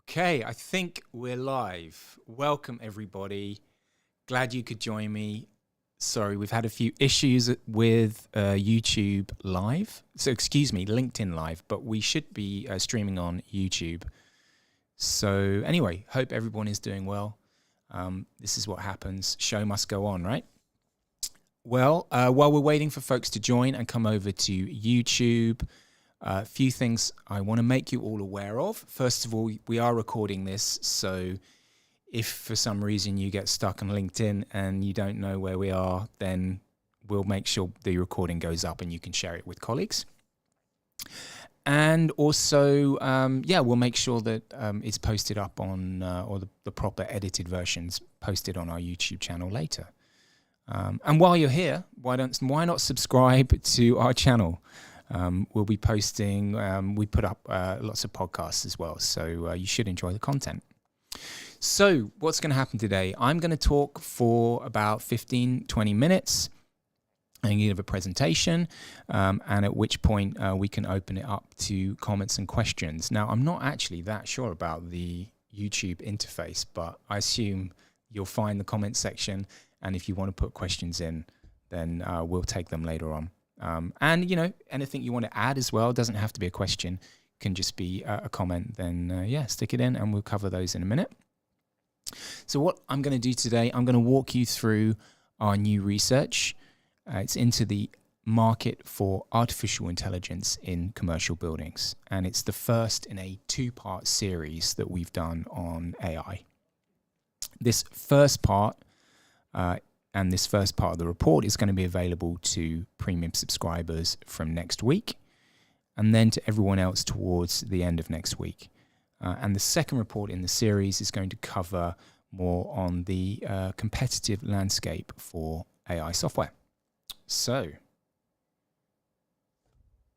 Okay, I think we're live. Welcome, everybody. Glad you could join me. Sorry, we've had a few issues with YouTube Live. So, excuse me, LinkedIn Live, but we should be streaming on YouTube. So, anyway, hope everyone is doing well. This is what happens. Show must go on, right? Well, while we're waiting for folks to join and come over to YouTube, a few things I want to make you all aware of. First of all, we are recording this, so if for some reason you get stuck on LinkedIn and you don't know where we are, then we'll make sure the recording goes up and you can share it with colleagues. And also, we'll make sure that it's posted up on, or the proper edited versions posted on our YouTube channel later. And while you're here, why not subscribe to our channel? We'll be posting, we put up lots of podcasts as well, so you should enjoy the content. So what's going to happen today? I'm going to talk for about 15-20 minutes and give a presentation, and at which point we can open it up to comments and questions. Now, I'm not actually that sure about the YouTube interface, but I assume you'll find the comment section, and if you want to put questions in, then we'll take them later on. And, you know, anything you want to add as well, doesn't have to be a question, can just be a comment, then stick it in and we'll cover those in a minute. So what I'm going to do today, I'm going to walk you through our new research. It's into the market for artificial intelligence in commercial buildings. And it's the first in a two-part series that we've done on AI. This first part, and this first part of the report is going to be available to premium subscribers from next week, and then to everyone else towards the end of next week. And the second report in the series is going to cover more on the competitive landscape for AI software. So,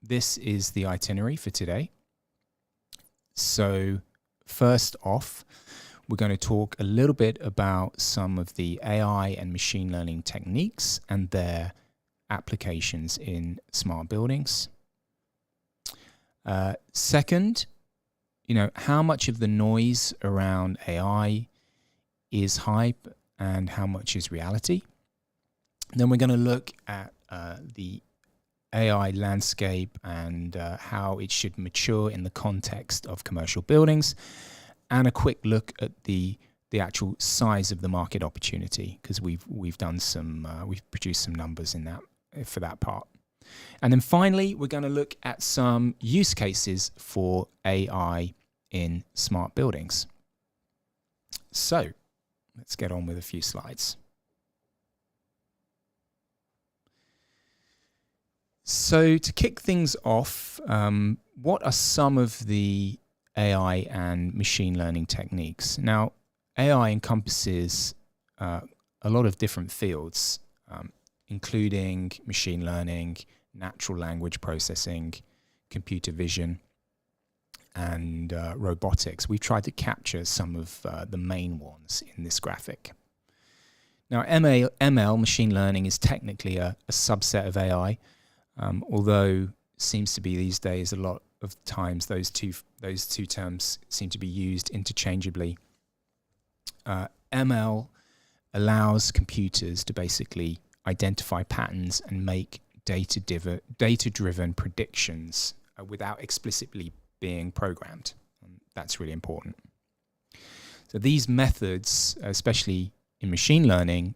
this is the itinerary for today. So, first off, we're going to talk a little bit about some of the AI and machine learning techniques and their applications in smart buildings. Second, how much of the noise around AI is hype and how much is reality. Then we're going to look at the AI landscape and how it should mature in the context of commercial buildings, and a quick look at the actual size of the market opportunity, because we've done some we've produced some numbers in that for that part. And then finally, we're going to look at some use cases for AI in smart buildings. So let's get on with a few slides. So to kick things off, what are some of the AI and machine learning techniques? Now, AI encompasses a lot of different fields, including machine learning, natural language processing, computer vision, and robotics. We've tried to capture some of the main ones in this graphic. Now, ML, machine learning, is technically a subset of AI, although seems to be these days a lot of times those two terms seem to be used interchangeably. ML allows computers to basically identify patterns and make data-driven predictions without explicitly being programmed. That's really important. So these methods, especially in machine learning,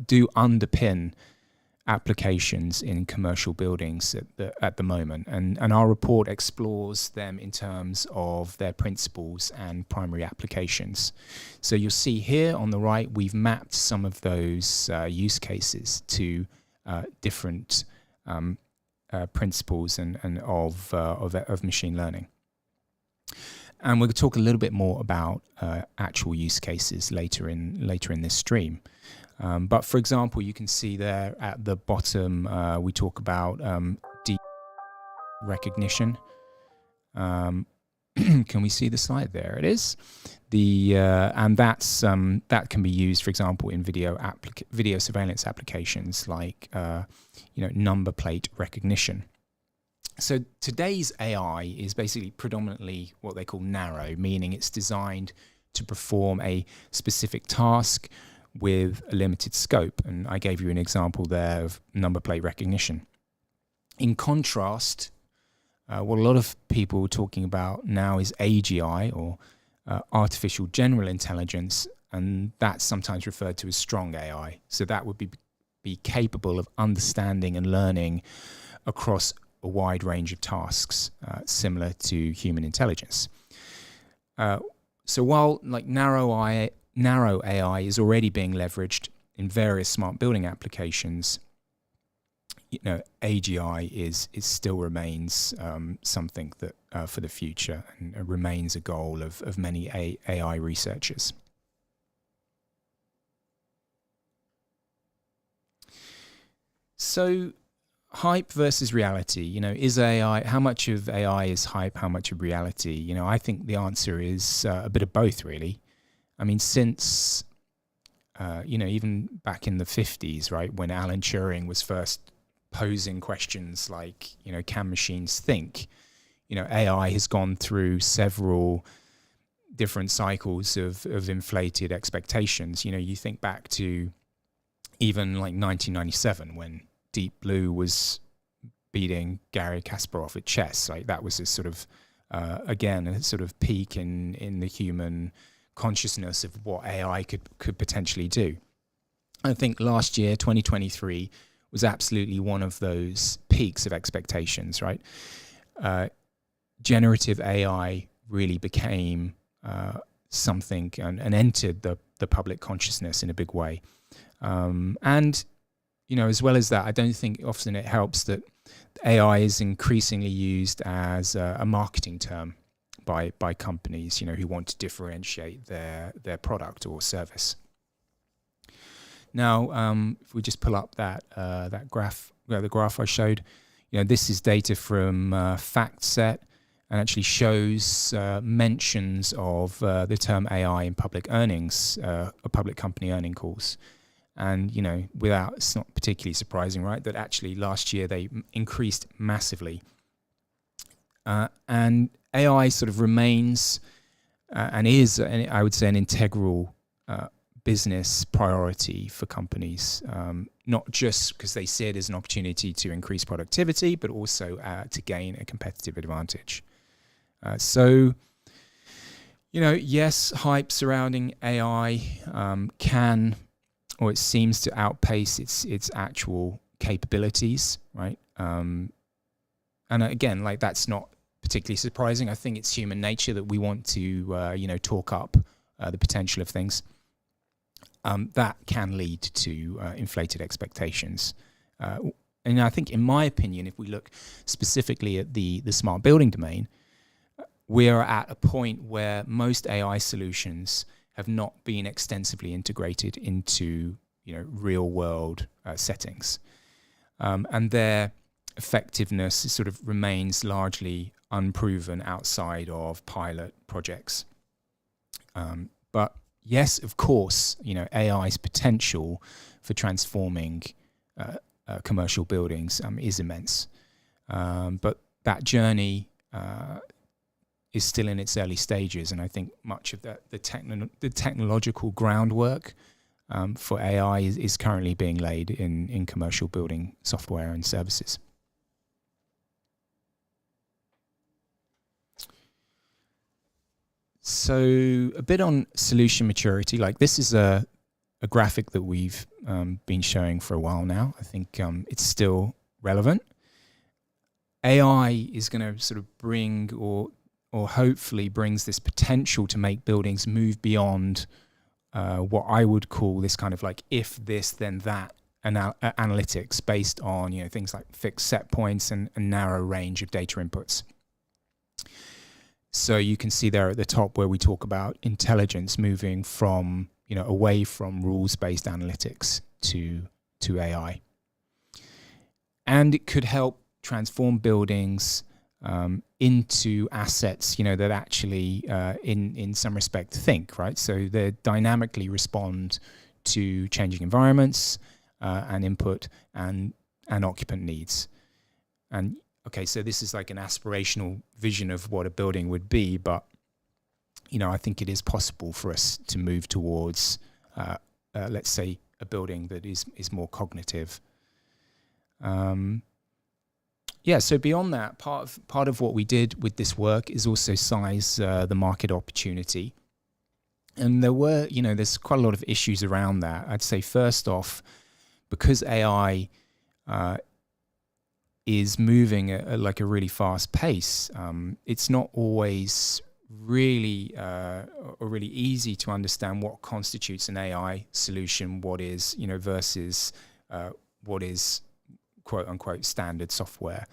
do underpin applications in commercial buildings at the moment, and our report explores them in terms of their principles and primary applications. So you'll see here on the right, we've mapped some of those use cases to different principles and of machine learning. And we'll talk a little bit more about actual use cases later in this stream. But for example, you can see there at the bottom, we talk about deep recognition. Can we see the slide? There it is. And that can be used, for example, in video surveillance applications like number plate recognition. So today's AI is basically predominantly what they call narrow, meaning it's designed to perform a specific task with a limited scope. And I gave you an example there of number plate recognition. In contrast, what a lot of people are talking about now is AGI, or artificial general intelligence, and that's sometimes referred to as strong AI. So that would be capable of understanding and learning across a wide range of tasks, similar to human intelligence. So while like narrow AI is already being leveraged in various smart building applications, AGI is still remains something that for the future, and remains a goal of many AI researchers. So, hype versus reality. Is AI? How much of AI is hype? How much of reality? I think the answer is a bit of both, really. I mean, since even back in the 50s, right, when Alan Turing was first posing questions like, can machines think? AI has gone through several different cycles of inflated expectations. You think back to even like 1997 when Deep Blue was beating Garry Kasparov at chess. Like that was a sort of, again, a sort of peak in the human consciousness of what AI could potentially do. I think last year, 2023, was absolutely one of those peaks of expectations, right? Generative AI really became something and entered the public consciousness in a big way. And as well as that, I don't think often it helps that AI is increasingly used as a marketing term by companies, who want to differentiate their product or service. Now, if we just pull up that graph, the graph I showed, this is data from FactSet, and actually shows mentions of the term AI in public earnings, public company earning calls. And, it's not particularly surprising, right, that actually last year they increased massively. And AI sort of remains and is, I would say, an integral business priority for companies, not just because they see it as an opportunity to increase productivity, but also to gain a competitive advantage. So, yes, hype surrounding AI can, or it seems to outpace its actual capabilities, right? And again, like that's not particularly surprising. I think it's human nature that we want to, talk up the potential of things. That can lead to inflated expectations. And I think, in my opinion, if we look specifically at the smart building domain, we are at a point where most AI solutions have not been extensively integrated into real world settings, and their effectiveness sort of remains largely unproven outside of pilot projects. But yes, of course, AI's potential for transforming commercial buildings is immense, but that journey is still in its early stages, and I think much of the technological groundwork for AI is currently being laid in commercial building software and services. So a bit on solution maturity. Like this is a graphic that we've been showing for a while now. I think it's still relevant. AI is going to sort of bring or hopefully brings this potential to make buildings move beyond what I would call this kind of like if this then that analytics based on things like fixed set points and a narrow range of data inputs. So you can see there at the top where we talk about intelligence moving from away from rules-based analytics to AI, and it could help transform buildings into assets, that actually, in some respect, think, right? So they dynamically respond to changing environments and input and occupant needs. And okay, so this is like an aspirational vision of what a building would be, but I think it is possible for us to move towards, let's say, a building that is more cognitive. So beyond that, part of what we did with this work is also size the market opportunity. And there's quite a lot of issues around that. I'd say first off, because AI is moving at like a really fast pace, it's not always really easy to understand what constitutes an AI solution, what is, versus what is quote unquote standard software.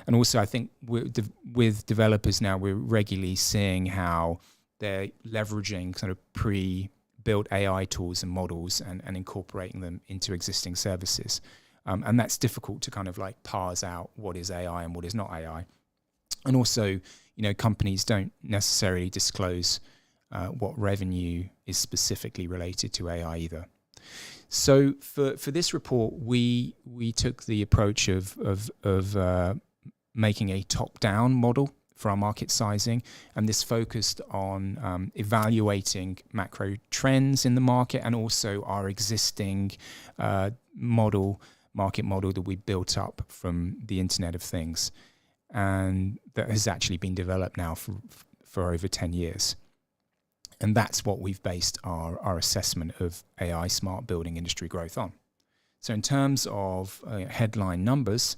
And also I think with developers now, we're regularly seeing how they're leveraging sort of pre-built AI tools and models and incorporating them into existing services. And that's difficult to kind of like parse out what is AI and what is not AI. And also, companies don't necessarily disclose what revenue is specifically related to AI either. So for this report, we took the approach of making a top-down model for our market sizing, and this focused on evaluating macro trends in the market and also our existing market model that we built up from the Internet of Things, and that has actually been developed now for over 10 years. And that's what we've based our assessment of AI smart building industry growth on. So in terms of headline numbers,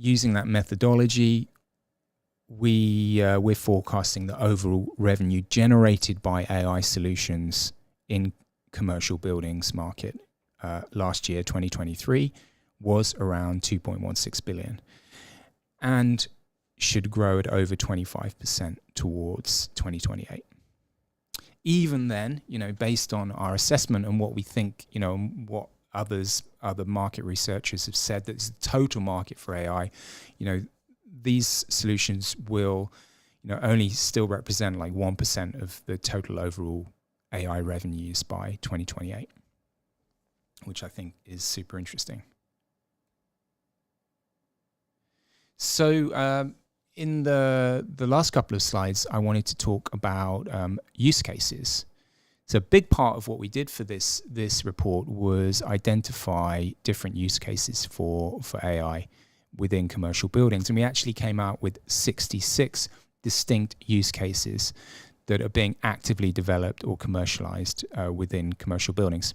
using that methodology, we're forecasting the overall revenue generated by AI solutions in commercial buildings market last year, 2023, was around 2.16 billion. And should grow at over 25% towards 2028. Even then, based on our assessment and what we think, what other market researchers have said, that the total market for AI, these solutions will, only still represent like 1% of the total overall AI revenues by 2028, which I think is super interesting. So, in the last couple of slides, I wanted to talk about use cases. So a big part of what we did for this report was identify different use cases for AI within commercial buildings. And we actually came out with 66 distinct use cases that are being actively developed or commercialized within commercial buildings.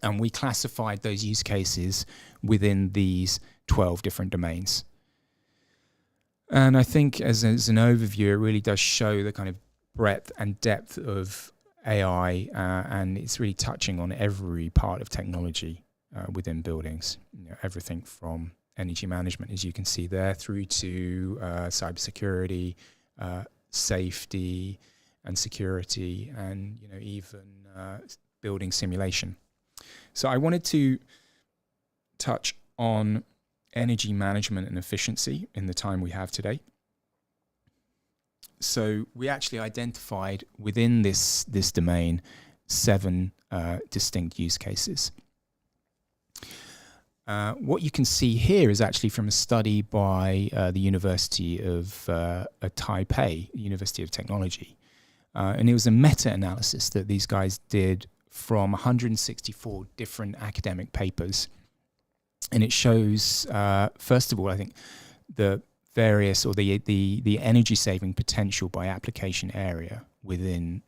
And we classified those use cases within these 12 different domains. And I think as an overview, it really does show the kind of breadth and depth of AI, and it's really touching on every part of technology within buildings. Everything from energy management, as you can see there, through to cybersecurity, safety and security, and even building simulation. So I wanted to touch on energy management and efficiency in the time we have today. So we actually identified within this domain 7 distinct use cases. What you can see here is actually from a study by the University of Taipei, University of Technology. And it was a meta-analysis that these guys did from 164 different academic papers. And it shows, first of all, I think the various or the energy saving potential by application area within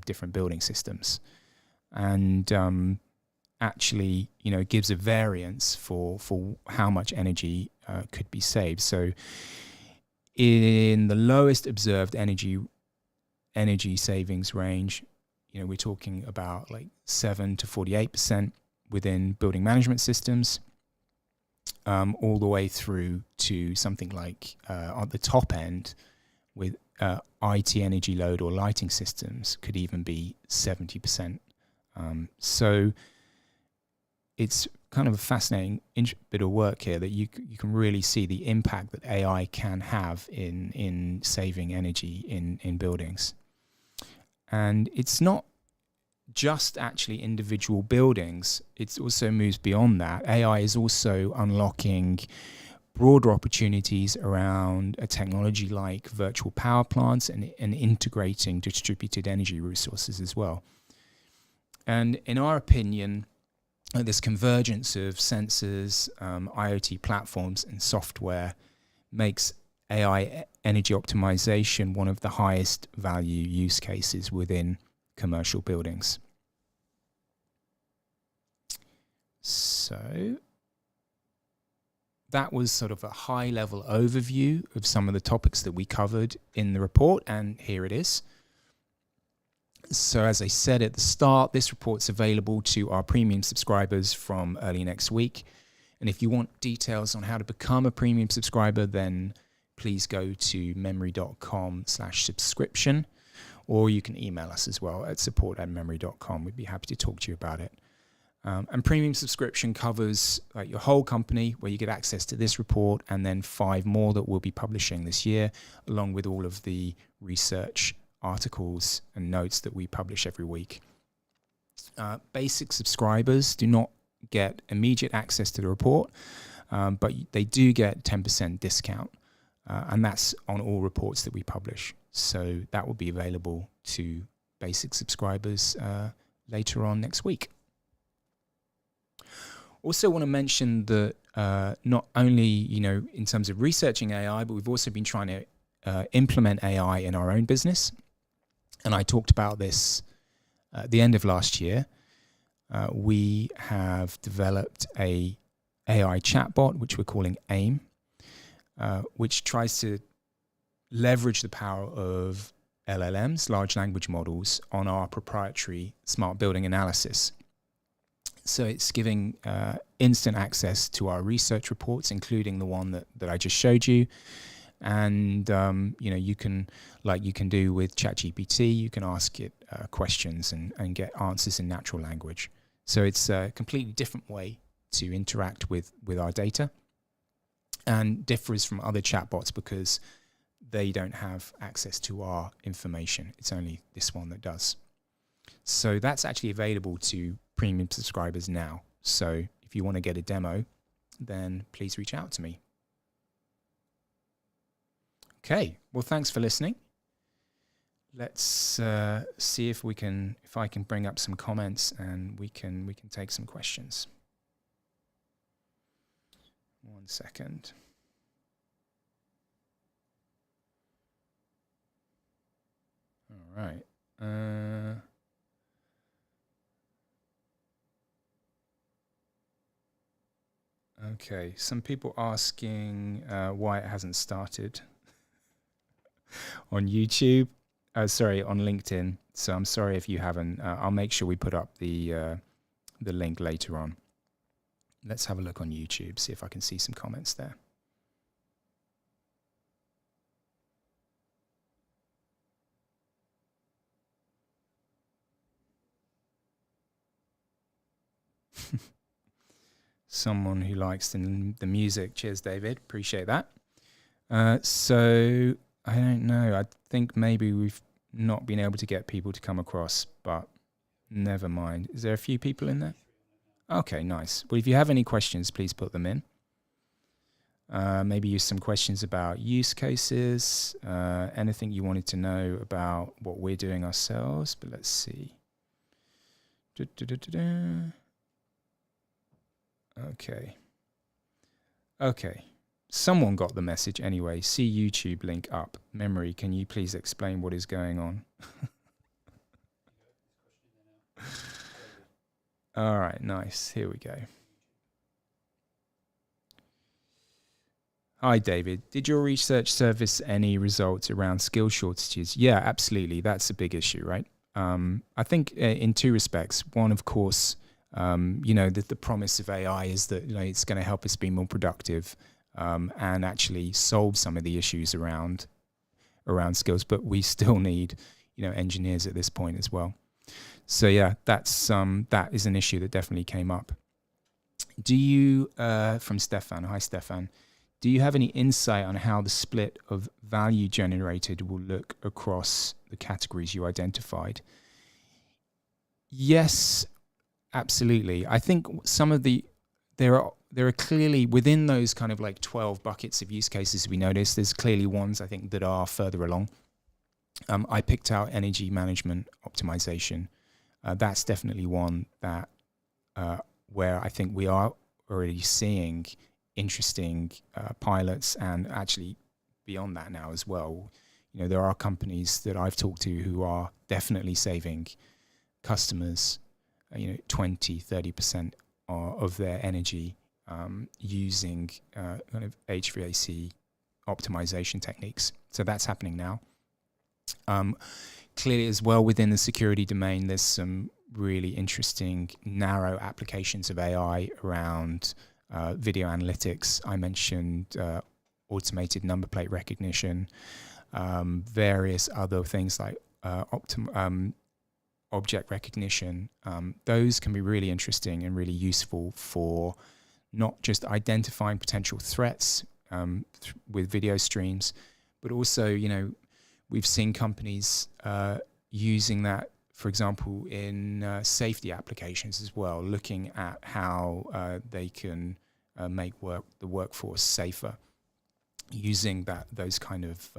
different building systems, and actually gives a variance for how much energy could be saved. So in the lowest observed energy savings range, we're talking about like 7 to 48% within building management systems. All the way through to something like at the top end with IT energy load or lighting systems could even be 70%. So it's kind of a fascinating bit of work here that you can really see the impact that AI can have in saving energy in buildings. And it's not just actually individual buildings. It also moves beyond that. AI is also unlocking broader opportunities around a technology like virtual power plants and integrating distributed energy resources as well. And in our opinion, this convergence of sensors, IoT platforms, and software makes AI energy optimization one of the highest value use cases within commercial buildings. So that was sort of a high level overview of some of the topics that we covered in the report, and here it is. So as I said at the start, this report's available to our premium subscribers from early next week. And if you want details on how to become a premium subscriber, then please go to memory.com/subscription, or you can email us as well at support@memory.com. We'd be happy to talk to you about it. And premium subscription covers like your whole company, where you get access to this report and then 5 more that we'll be publishing this year, along with all of the research articles and notes that we publish every week. Basic subscribers do not get immediate access to the report, but they do get 10% discount, and that's on all reports that we publish. So that will be available to basic subscribers later on next week. Also want to mention that not only, in terms of researching AI, but we've also been trying to implement AI in our own business. And I talked about this at the end of last year. We have developed a AI chatbot, which we're calling AIM, which tries to leverage the power of LLMs, large language models, on our proprietary smart building analysis. So it's giving instant access to our research reports, including the one that I just showed you. And you can do with ChatGPT, you can ask it questions and get answers in natural language. So it's a completely different way to interact with our data, and differs from other chatbots because they don't have access to our information. It's only this one that does. So that's actually available to premium subscribers now. So if you want to get a demo, then please reach out to me. Okay, well, thanks for listening. Let's see if I can bring up some comments and we can take some questions. 1 second. All right. Okay, some people asking why it hasn't started on YouTube. Sorry, on LinkedIn. So I'm sorry if you haven't. I'll make sure we put up the link later on. Let's have a look on YouTube, see if I can see some comments there. Someone who likes the music. Cheers, David. Appreciate that. So I don't know. I think maybe we've not been able to get people to come across, but never mind. Is there a few people in there? Okay, nice. Well, if you have any questions, please put them in. Maybe use some questions about use cases, anything you wanted to know about what we're doing ourselves. But let's see. Okay. Someone got the message anyway. See YouTube link up. Memory, can you please explain what is going on? All right, nice. Here we go. Hi, David. Did your research service any results around skill shortages? Yeah, absolutely. That's a big issue, right? I think in 2 respects. One, of course, the promise of AI is that it's going to help us be more productive and actually solve some of the issues around skills. But we still need, engineers at this point as well. So yeah, that is an issue that definitely came up. Do you, from Stefan, hi Stefan, do you have any insight on how the split of value generated will look across the categories you identified? Yes, absolutely. I think some of there are clearly within those kind of like 12 buckets of use cases we noticed, there's clearly ones I think that are further along. I picked out energy management optimization. That's definitely one that where I think we are already seeing interesting pilots, and actually beyond that now as well. You know, there are companies that I've talked to who are definitely saving customers, 20, 30% of their energy using kind of HVAC optimization techniques. So that's happening now. Clearly as well within the security domain, there's some really interesting narrow applications of AI around video analytics. I mentioned automated number plate recognition, various other things like object recognition. Those can be really interesting and really useful for not just identifying potential threats with video streams, but also, we've seen companies using that, for example, in safety applications as well, looking at how they can make the workforce safer using those kind of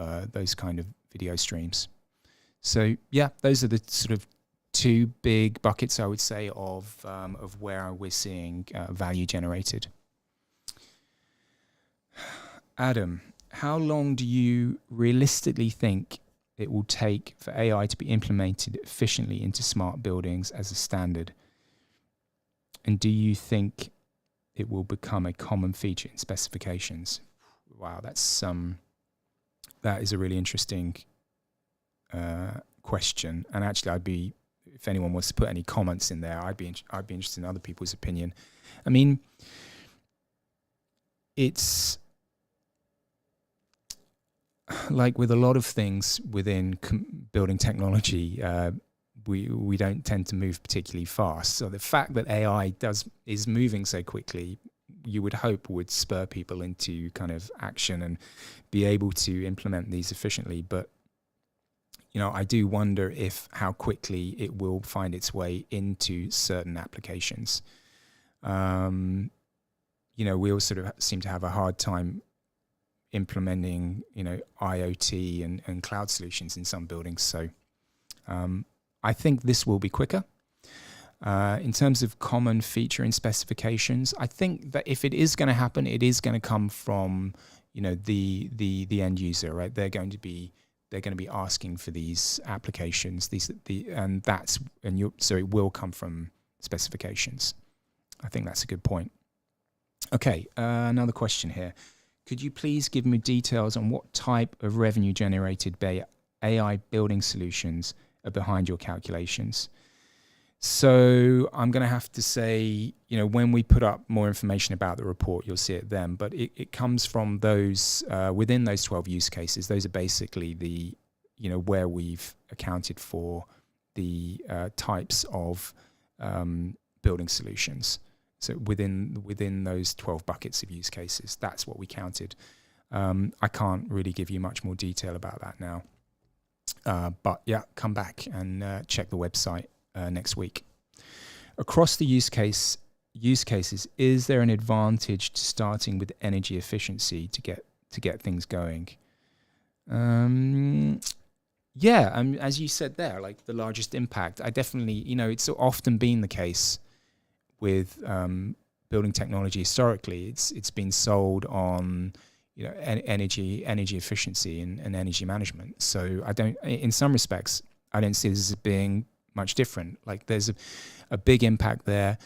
video streams. So yeah, those are the sort of two big buckets, I would say, of where we're seeing value generated. Adam, how long do you realistically think it will take for AI to be implemented efficiently into smart buildings as a standard? And do you think it will become a common feature in specifications? Wow, that is a really interesting question. And actually, if anyone wants to put any comments in there, I'd be interested in other people's opinion. I mean, it's like with a lot of things within building technology, we don't tend to move particularly fast. So the fact that AI is moving so quickly, you would hope would spur people into kind of action and be able to implement these efficiently. But I do wonder how quickly it will find its way into certain applications. We all sort of seem to have a hard time implementing, IoT and cloud solutions in some buildings. So I think this will be quicker. In terms of common feature and specifications, I think that if it is going to happen, it is going to come from, the end user, right? They're going to be asking for these applications, so it will come from specifications. I think that's a good point. Okay, another question here. Could you please give me details on what type of revenue generated by AI building solutions are behind your calculations? So I'm going to have to say, when we put up more information about the report, you'll see it then. But it comes from those, within those 12 use cases, those are basically the, where we've accounted for the types of building solutions. So within those 12 buckets of use cases, that's what we counted. I can't really give you much more detail about that now. But yeah, come back and check the website next week. Across the use cases, is there an advantage to starting with energy efficiency to get things going? Yeah, as you said there, like the largest impact. I definitely, it's often been the case with building technology historically. It's been sold on energy efficiency and energy management. So in some respects, I don't see this as being much different. Like there's a big impact there,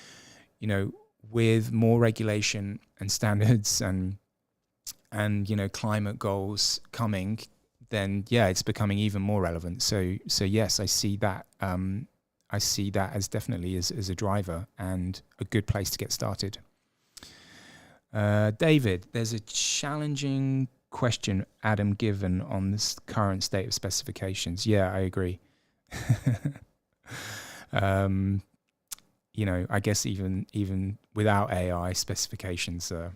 with more regulation and standards and climate goals coming, then yeah, it's becoming even more relevant. So yes, I see that. I see that as definitely as a driver and a good place to get started. David, there's a challenging question, Adam, given on this current state of specifications. Yeah, I agree. I guess even without AI, specifications are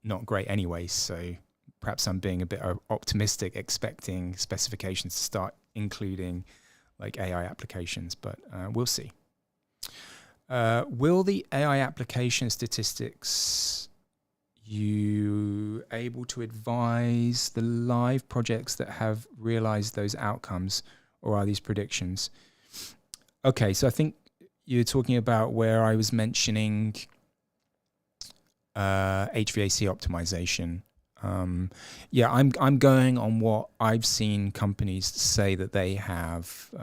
not great anyway. So perhaps I'm being a bit optimistic, expecting specifications to start including like AI applications, but we'll see. Will the AI application statistics you able to advise the live projects that have realized those outcomes, or are these predictions? Okay, so I think you're talking about where I was mentioning HVAC optimization. Yeah, I'm going on what I've seen companies say that they have,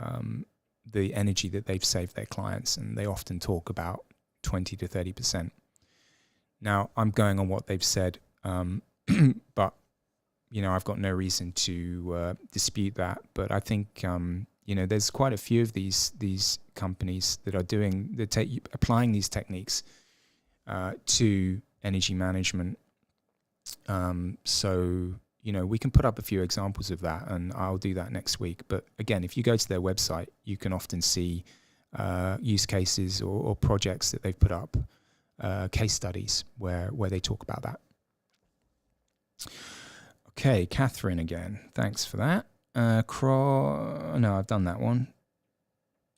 the energy that they've saved their clients, and they often talk about 20 to 30%. Now, I'm going on what they've said, but I've got no reason to dispute that. But I think there's quite a few of these companies that are applying these techniques to energy management. So we can put up a few examples of that, and I'll do that next week. But again, if you go to their website, you can often see use cases or projects that they've put up, case studies where they talk about that. Okay, Catherine again. Thanks for that. No, I've done that one.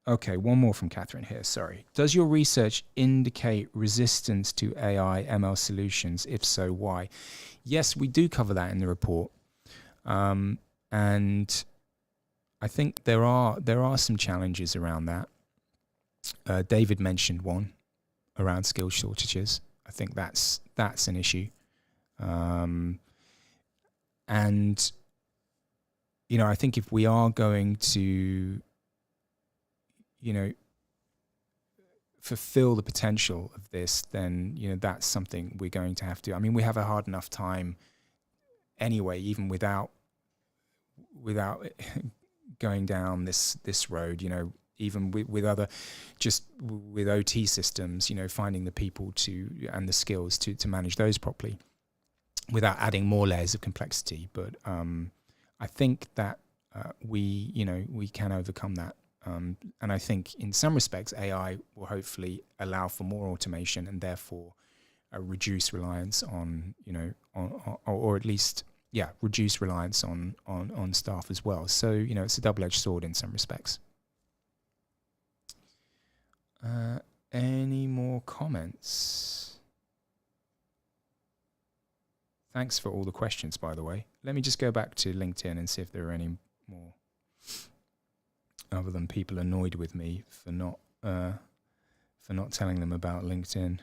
Okay, one more from Catherine here. Sorry. Does your research indicate resistance to AI ML solutions? If so, why? Yes, we do cover that in the report, and I think there are some challenges around that. David mentioned one around skill shortages. I think that's an issue, and I think if we are going to fulfill the potential of this, then that's something we're going to have to. I mean, we have a hard enough time anyway, even without going down this road. Even with other, just with OT systems, finding the people and the skills to manage those properly, without adding more layers of complexity. But I think that we can overcome that. And I think in some respects, AI will hopefully allow for more automation and therefore reduce reliance on, or at least, reduce reliance on staff as well. So, it's a double-edged sword in some respects. Any more comments? Thanks for all the questions, by the way. Let me just go back to LinkedIn and see if there are any more, other than people annoyed with me for not telling them about LinkedIn.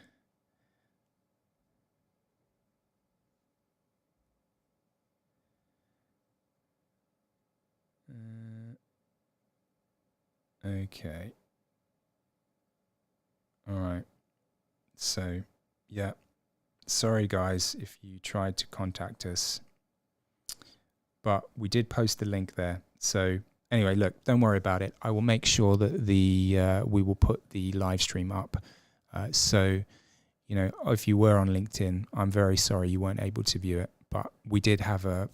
Okay. All right. So, yeah. Sorry, guys, if you tried to contact us, but we did post the link there. So anyway, look, don't worry about it. I will make sure that we will put the live stream up. So, if you were on LinkedIn, I'm very sorry you weren't able to view it, but we did have a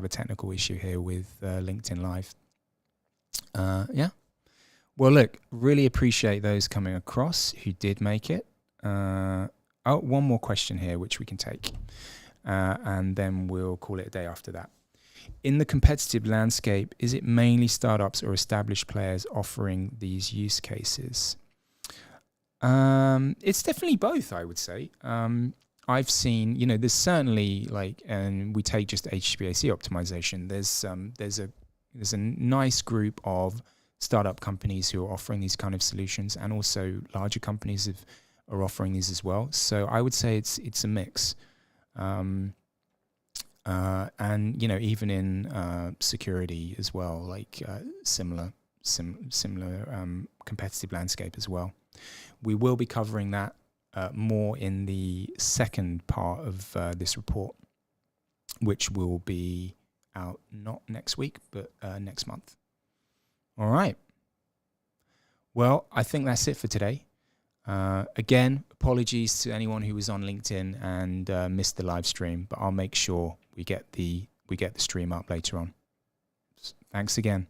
technical issue here with LinkedIn Live. Yeah. Well, look, really appreciate those coming across who did make it. One more question here, which we can take, and then we'll call it a day after that. In the competitive landscape, is it mainly startups or established players offering these use cases? It's definitely both, I would say. I've seen, there's certainly and we take just HVAC optimization. There's a nice group of startup companies who are offering these kind of solutions, and also larger companies are offering these as well. So I would say it's a mix. And even in security as well, similar competitive landscape as well. We will be covering that more in the second part of this report, which will be out not next week but next month. All right. Well, I think that's it for today. Again, apologies to anyone who was on LinkedIn and missed the live stream, but I'll make sure we get the stream up later on. Thanks again.